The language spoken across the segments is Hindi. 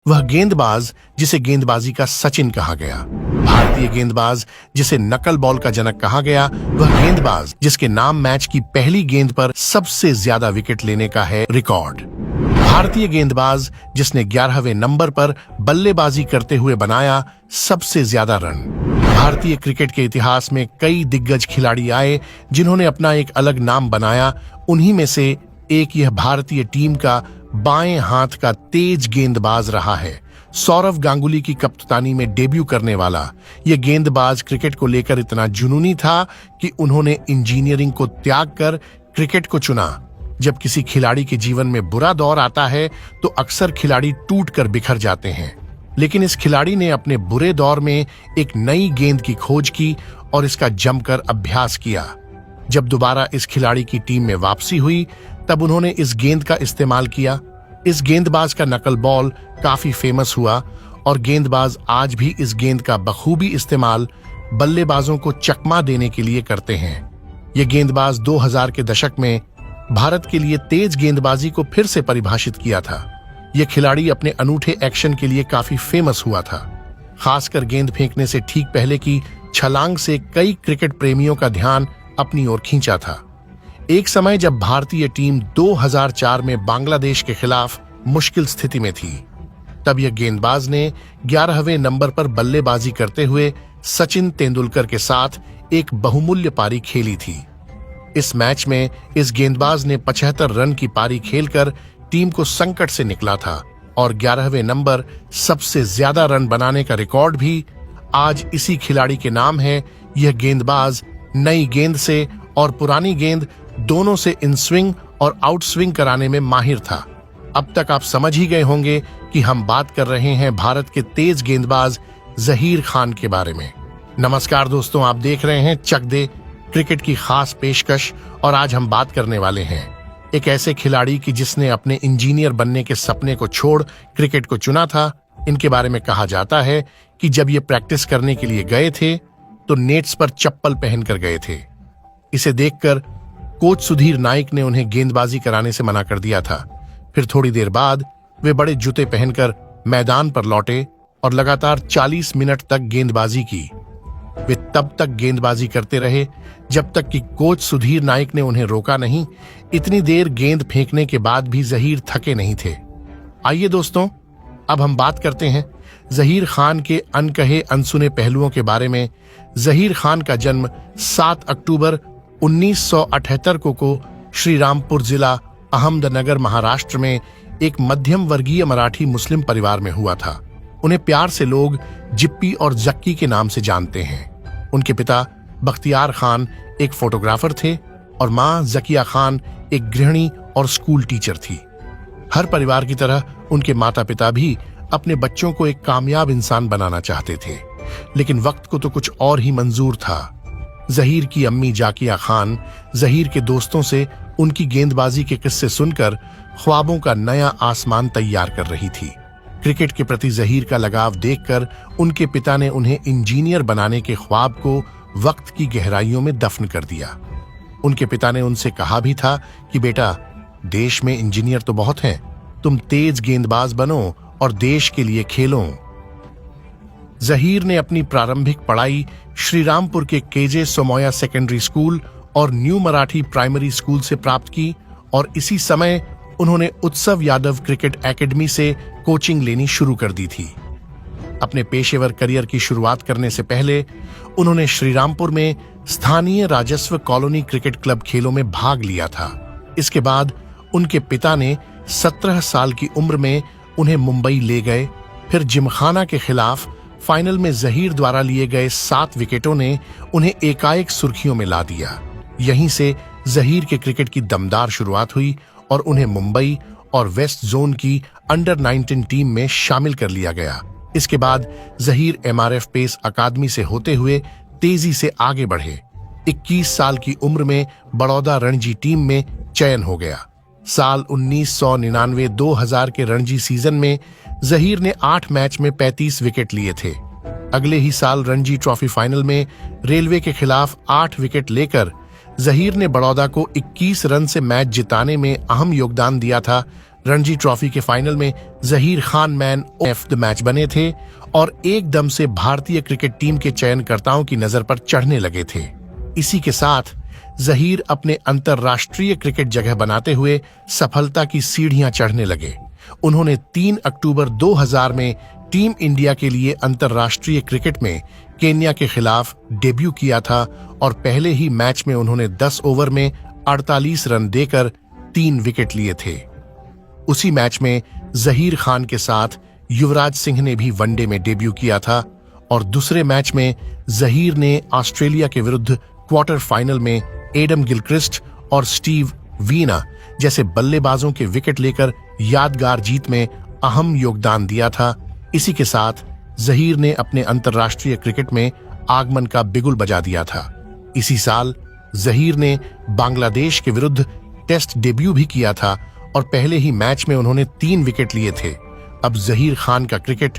वह गेंदबाज जिसे गेंदबाजी का सचिन कहा गया, भारतीय गेंदबाज जिसे नकल बॉल का जनक कहा गया, वह गेंदबाज जिसके नाम मैच की पहली गेंद पर सबसे ज्यादा विकेट लेने का है रिकॉर्ड, भारतीय गेंदबाज जिसने 11वें नंबर पर बल्लेबाजी करते हुए बनाया सबसे ज्यादा रन। भारतीय क्रिकेट के इतिहास में कई दिग्गज खिलाड़ी आए जिन्होंने अपना एक अलग नाम बनाया। उन्हीं में से एक यह भारतीय टीम का बाएं हाथ का तेज गेंदबाज रहा है। सौरव गांगुली की कप्तानी में डेब्यू करने वाला यह गेंदबाज क्रिकेट को लेकर इतना जुनूनी था कि उन्होंने इंजीनियरिंग को त्याग कर क्रिकेट को चुना। जब किसी खिलाड़ी के जीवन में बुरा दौर आता है तो अक्सर खिलाड़ी टूट कर बिखर जाते हैं, लेकिन इस खिलाड़ी ने अपने बुरे दौर में एक नई गेंद की खोज की और इसका जमकर अभ्यास किया। जब दोबारा इस खिलाड़ी की टीम में वापसी हुई तब उन्होंने इस गेंद का इस्तेमाल किया। इस गेंदबाज का नकल बॉल काफी फेमस हुआ और गेंदबाज आज भी इस गेंद का बखूबी इस्तेमाल बल्लेबाजों को चकमा देने के लिए करते हैं। यह गेंदबाज 2000 के दशक में भारत के लिए तेज गेंदबाजी को फिर से परिभाषित किया था। यह खिलाड़ी अपने अनूठे एक्शन के लिए काफी फेमस हुआ था। खासकर गेंद फेंकने से ठीक पहले की छलांग से कई क्रिकेट प्रेमियों का ध्यान अपनी ओर खींचा था। एक समय जब भारतीय टीम 2004 में बांग्लादेश के खिलाफ मुश्किल स्थिति में थी, तब यह गेंदबाज ने 11वें नंबर पर बल्लेबाजी करते हुए सचिन तेंदुलकर के साथ एक बहुमूल्य पारी खेली थी। इस मैच में इस गेंदबाज ने 75 रन की पारी खेलकर टीम को संकट से निकला था और 11वें नंबर सबसे ज्यादा रन बनाने का रिकॉर्ड भी आज इसी खिलाड़ी के नाम है। यह गेंदबाज नई गेंद से और पुरानी गेंद दोनों से इन स्विंग और आउट स्विंग कराने में माहिर था। अब तक आप समझ ही गए होंगे कि हम बात कर रहे हैं भारत के तेज गेंदबाज जहीर खान के बारे में। नमस्कार दोस्तों, आप देख रहे हैं चक दे क्रिकेट की खास पेशकश और आज हम बात करने वाले हैं एक ऐसे खिलाड़ी की जिसने अपने इंजीनियर बनने के सपने को छोड़ क्रिकेट को चुना था। इनके बारे में कहा जाता है कि जब ये प्रैक्टिस करने के लिए गए थे तो नेट्स पर चप्पल पहनकर गए थे। इसे देखकर कोच सुधीर नाइक ने उन्हें गेंदबाजी कराने से मना कर दिया था। फिर थोड़ी देर बाद वे बड़े जूते पहनकर मैदान पर लौटे और लगातार 40 मिनट तक गेंदबाजी की। वे तब तक गेंदबाजी करते रहे जब तक कि कोच सुधीर नाइक ने उन्हें रोका नहीं। इतनी देर गेंद फेंकने के बाद भी जहीर थके नहीं थे। आइए दोस्तों, अब हम बात करते हैं जहीर खान के अनकहे अनसुने पहलुओं के बारे में। जहीर खान का जन्म 7 अक्टूबर 1978 को श्रीरामपुर जिला अहमदनगर महाराष्ट्र में एक मध्यम वर्गीय मराठी मुस्लिम परिवार में हुआ था। उन्हें प्यार से लोग जिप्पी और जक्की के नाम से जानते हैं। उनके पिता बख्तियार खान एक फोटोग्राफर थे और मां जकिया खान एक गृहिणी और स्कूल टीचर थी। हर परिवार की तरह उनके माता पिता भी अपने बच्चों को एक कामयाब इंसान बनाना चाहते थे, लेकिन वक्त को तो कुछ और ही मंजूर था। जहीर की अम्मी जाकिया खान जहीर के दोस्तों से उनकी गेंदबाजी के किस्से सुनकर ख्वाबों का नया आसमान तैयार कर रही थी। क्रिकेट के प्रति जहीर का लगाव देखकर उनके पिता ने उन्हें इंजीनियर बनाने के ख्वाब को वक्त की गहराइयों में दफन कर दिया। उनके पिता ने उनसे कहा भी था कि बेटा, देश में इंजीनियर तो बहुत हैं, तुम तेज गेंदबाज बनो और देश के लिए खेलो। जहीर ने अपनी प्रारंभिक पढ़ाई श्रीरामपुर के केजे सोमोया सेकेंडरी स्कूल और न्यू मराठी प्राइमरी स्कूल से प्राप्त की और इसी समय उन्होंने उत्सव यादव क्रिकेट एकेडमी से कोचिंग लेनी शुरू कर दी थी। अपने पेशेवर करियर की शुरुआत करने से पहले उन्होंने श्रीरामपुर में स्थानीय राजस्व कॉलोनी क्रिकेट क्लब खेलों में भाग लिया था। इसके बाद उनके पिता ने 17 साल की उम्र में उन्हें मुंबई ले गए। फिर जिमखाना के खिलाफ फाइनल में जहीर द्वारा लिए गए 7 विकेटों ने उन्हें एकाएक सुर्खियों में ला दिया। यहीं से जहीर के क्रिकेट की दमदार शुरुआत हुई और उन्हें मुंबई और वेस्ट जोन की अंडर 19 टीम में शामिल कर लिया गया। इसके बाद जहीर MRF पेस अकादमी से होते हुए तेजी से आगे बढ़े। 21 साल की उम्र में बड़ौदा रणजी टीम में चयन हो गया। साल 1999-2000 के रणजी सीजन में जहीर ने 8 मैच में 35 विकेट लिए थे। अगले ही साल रणजी ट्रॉफी फाइनल में रेलवे के खिलाफ 8 विकेट लेकर जहीर ने बड़ौदा को 21 रन से मैच जिताने में अहम योगदान दिया था, रणजी ट्रॉफी के फाइनल में Zaheer Khan man of the match बने थे और एकदम से भारतीय क्रिकेट टीम के चयनकर्ताओं की नजर पर चढ़ने लगे थे। इसी के साथ जहीर अपने अंतर्राष्ट्रीय क्रिकेट जगह बनाते हुए सफलता की सीढ़ियां चढ़ने लगे। उन्होंने 3 अक्टूबर 2000 में टीम इंडिया के लिए अंतर्राष्ट्रीय क्रिकेट में केन्या के खिलाफ डेब्यू किया था और पहले ही मैच में उन्होंने 10 ओवर में 48 रन देकर 3 विकेट लिए थे। उसी मैच में जहीर खान के साथ युवराज सिंह ने भी वनडे में डेब्यू किया था और दूसरे मैच में जहीर ने ऑस्ट्रेलिया के विरुद्ध क्वार्टर फाइनल में एडम गिलक्रिस्ट और स्टीव वीना जैसे बल्लेबाजों के विकेट लेकर यादगार जीत में अहम योगदान दिया था। इसी के साथ जहीर ने अपने अंतर्राष्ट्रीय क्रिकेट में आगमन का बिगुल बजा दिया था। इसी साल जहीर ने बांग्लादेश के विरुद्ध टेस्ट डेब्यू भी किया था और पहले ही मैच में उन्होंने 3 विकेट लिए थे। अब जहीर खान का क्रिकेट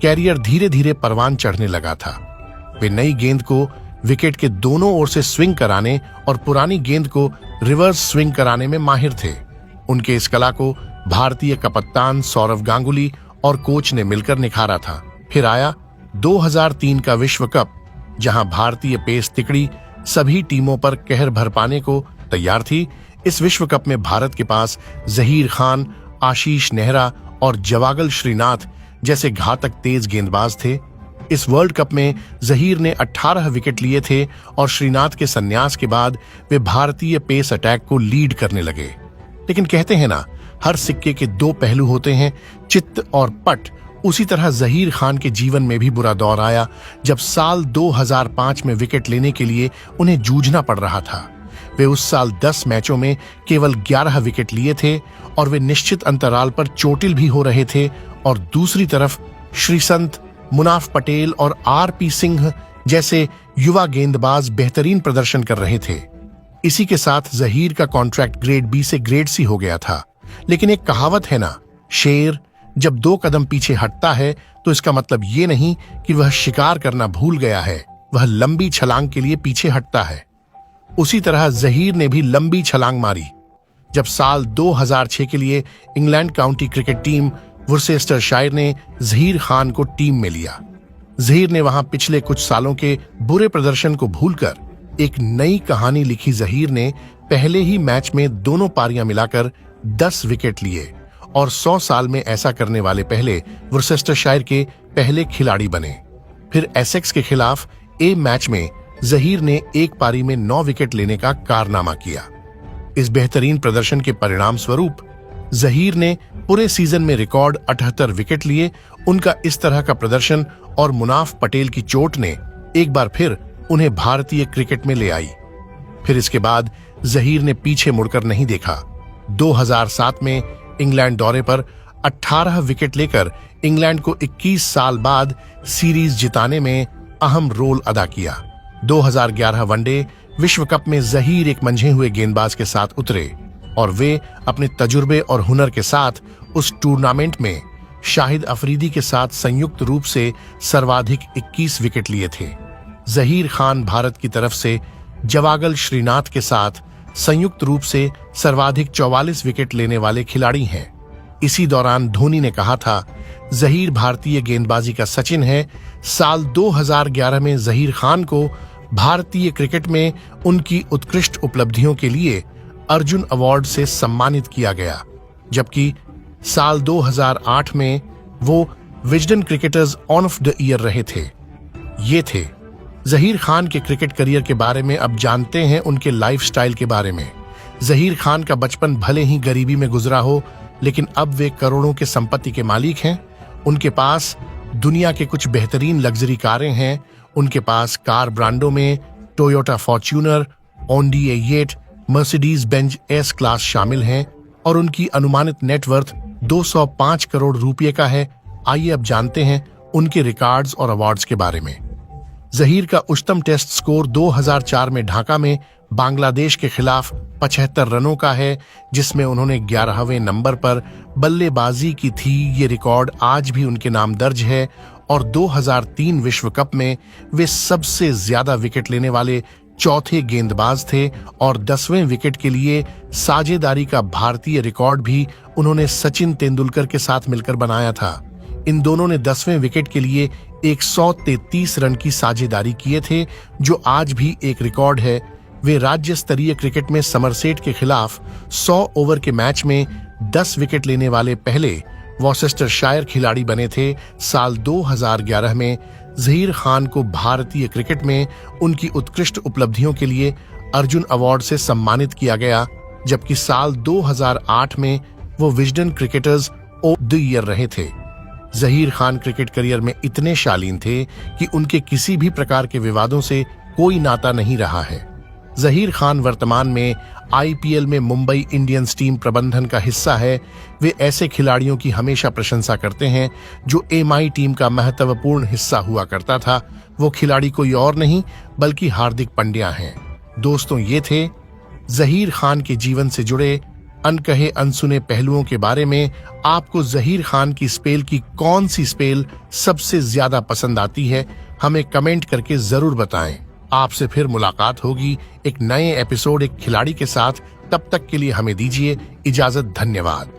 कैरियर धीरे धीरे परवान चढ़ने लगा था। वे नई गेंद को विकेट के दोनों ओर से स्विंग कराने और पुरानी गेंद को रिवर्स स्विंग कराने में माहिर थे। उनके इस कला को भारतीय कप्तान सौरव गांगुली और कोच ने मिलकर निखारा था। फिर आया 2003 का विश्व कप, जहां भारतीय पेस तिकड़ी सभी टीमों पर कहर भर पाने को तैयार थी। इस विश्व कप में भारत के पास जहीर खान, आशीष नेहरा और जवागल श्रीनाथ जैसे घातक तेज गेंदबाज थे। इस वर्ल्ड कप में जहीर ने 18 विकेट लिए थे और श्रीनाथ के संन्यास के बाद वे भारतीय पेस अटैक को लीड करने लगे। लेकिन कहते हैं ना, हर सिक्के के 2 पहलू होते हैं, चित्त और पट। उसी तरह जहीर खान के जीवन में भी बुरा दौर आया जब साल 2005 में विकेट लेने के लिए उन्हें जूझना पड़ रहा था। वे उस साल 10 मैचों में केवल 11 विकेट लिए थे और वे निश्चित अंतराल पर चोटिल भी हो रहे थे। और दूसरी तरफ श्रीसंत, मुनाफ पटेल और आरपी सिंह जैसे युवा गेंदबाज बेहतरीन प्रदर्शन कर रहे थे। इसी के साथ जहीर का कॉन्ट्रैक्ट ग्रेड बी से ग्रेड सी हो गया था। लेकिन एक कहावत है ना, शेर जब 2 कदम पीछे हटता है तो इसका मतलब ये नहीं कि वह शिकार करना भूल गया है, वह लंबी छलांग के लिए पीछे हटता है। उसी तरह जहीर ने भी लंबी छलांग मारी। जब साल 2006 के लिए इंग्लैंड काउंटी क्रिकेट टीम वुरसेस्टरशायर ने जहीर खान को टीम में लिया। जहीर ने वहां पिछले कुछ सालों के बुरे प्रदर्शन को भूलकर एक नई कहानी लिखी। जहीर ने पहले ही मैच में दोनों पारियां मिलाकर 10 विकेट लिए और 100 साल में ऐसा करने वाले पहले वुरसेस्टरशायर के पहले खिलाड़ी बने। फिर एसेक्स के खिलाफ ए मैच में जहीर ने एक पारी में 9 विकेट लेने का कारनामा किया। इस बेहतरीन प्रदर्शन के परिणाम स्वरूप जहीर ने पूरे सीजन में रिकॉर्ड 78 विकेट लिए। उनका इस तरह का प्रदर्शन और मुनाफ पटेल की चोट ने एक बार फिर उन्हें भारतीय क्रिकेट में ले आई। फिर इसके बाद जहीर ने पीछे मुड़कर नहीं देखा। 2007 में इंग्लैंड दौरे पर 18 विकेट लेकर इंग्लैंड को 21 साल बाद सीरीज जिताने में अहम रोल अदा किया। 2011 वनडे विश्व कप में जहीर एक मंझे हुए गेंदबाज के साथ उतरे और वे अपने तजुर्बे और हुनर के साथ उस टूर्नामेंट में शाहिद अफरीदी के साथ संयुक्त रूप से सर्वाधिक 21 विकेट लिए थे। जहीर खान भारत की तरफ से जवागल श्रीनाथ के साथ संयुक्त रूप से सर्वाधिक 44 विकेट लेने वाले खिलाड़ी हैं। इसी दौरान धोनी ने कहा था, जहीर भारतीय गेंदबाजी का सचिन है। साल 2011 में जहीर खान को भारतीय क्रिकेट में उनकी उत्कृष्ट उपलब्धियों के लिए अर्जुन अवार्ड से सम्मानित किया गया, जबकि साल 2008 में वो Wisden cricketers on off the year रहे थे। ये थे जहीर खान के क्रिकेट करियर के बारे में। अब जानते हैं उनके लाइफस्टाइल के बारे में। जहीर खान का बचपन भले ही गरीबी में गुजरा हो, लेकिन अब वे करोड़ों के संपत्ति के मालिक हैं। उनके पास दुनिया के कुछ बेहतरीन लग्जरी कारें हैं। उनके पास कार ब्रांडों में Toyota Fortuner, Audi A eight, Mercedes Benz S class शामिल हैं और उनकी अनुमानित नेटवर्थ 205 करोड़ रुपए का है। आइए अब जानते हैं उनके रिकॉर्ड्स और अवार्ड्स के बारे में। जहीर का उच्चतम टेस्ट स्कोर 2004 में ढाका में बांग्लादेश के खिलाफ 75 रनों का है, जिसमें उन्होंने 11वें नंबर पर बल्लेबाजी की थी। ये रिकॉर्ड आज भी उनके नाम दर्ज है। और 2003 विश्व कप में वे सबसे ज्यादा विकेट लेने वाले चौथे गेंदबाज थे और 10वें विकेट के लिए साझेदारी का भारतीय रिकॉर्ड भी उन्होंने सचिन तेंदुलकर के साथ मिलकर बनाया था। इन दोनों ने 10वें विकेट के लिए 133 रन की साझेदारी किए थे, जो आज भी एक रिकॉर्ड है। वे राज्य स्तरीय क्रिकेट में समरसेट के खिलाफ 100 ओवर के मैच में 10 विकेट लेने वाले पहले वॉसेस्टरशायर खिलाड़ी बने थे। साल 2011 में जहीर खान को भारतीय क्रिकेट में उनकी उत्कृष्ट उपलब्धियों के लिए अर्जुन अवार्ड से सम्मानित किया गया, जबकि साल 2008 में वो Wisden cricketers of the year रहे थे। जहीर खान क्रिकेट करियर में इतने शालीन थे कि उनके किसी भी प्रकार के विवादों से कोई नाता नहीं रहा है। जहीर खान वर्तमान में आईपीएल में मुंबई इंडियंस टीम प्रबंधन का हिस्सा है। वे ऐसे खिलाड़ियों की हमेशा प्रशंसा करते हैं जो एमआई टीम का महत्वपूर्ण हिस्सा हुआ करता था। वो खिलाड़ी कोई और नहीं बल्कि हार्दिक पांड्या हैं। दोस्तों, ये थे जहीर खान के जीवन से जुड़े अनकहे अनसुने पहलुओं के बारे में। आपको जहीर खान की स्पेल की कौन सी स्पेल सबसे ज्यादा पसंद आती है, हमें कमेंट करके जरूर बताएं। आपसे फिर मुलाकात होगी एक नए एपिसोड एक खिलाड़ी के साथ। तब तक के लिए हमें दीजिए इजाजत। धन्यवाद।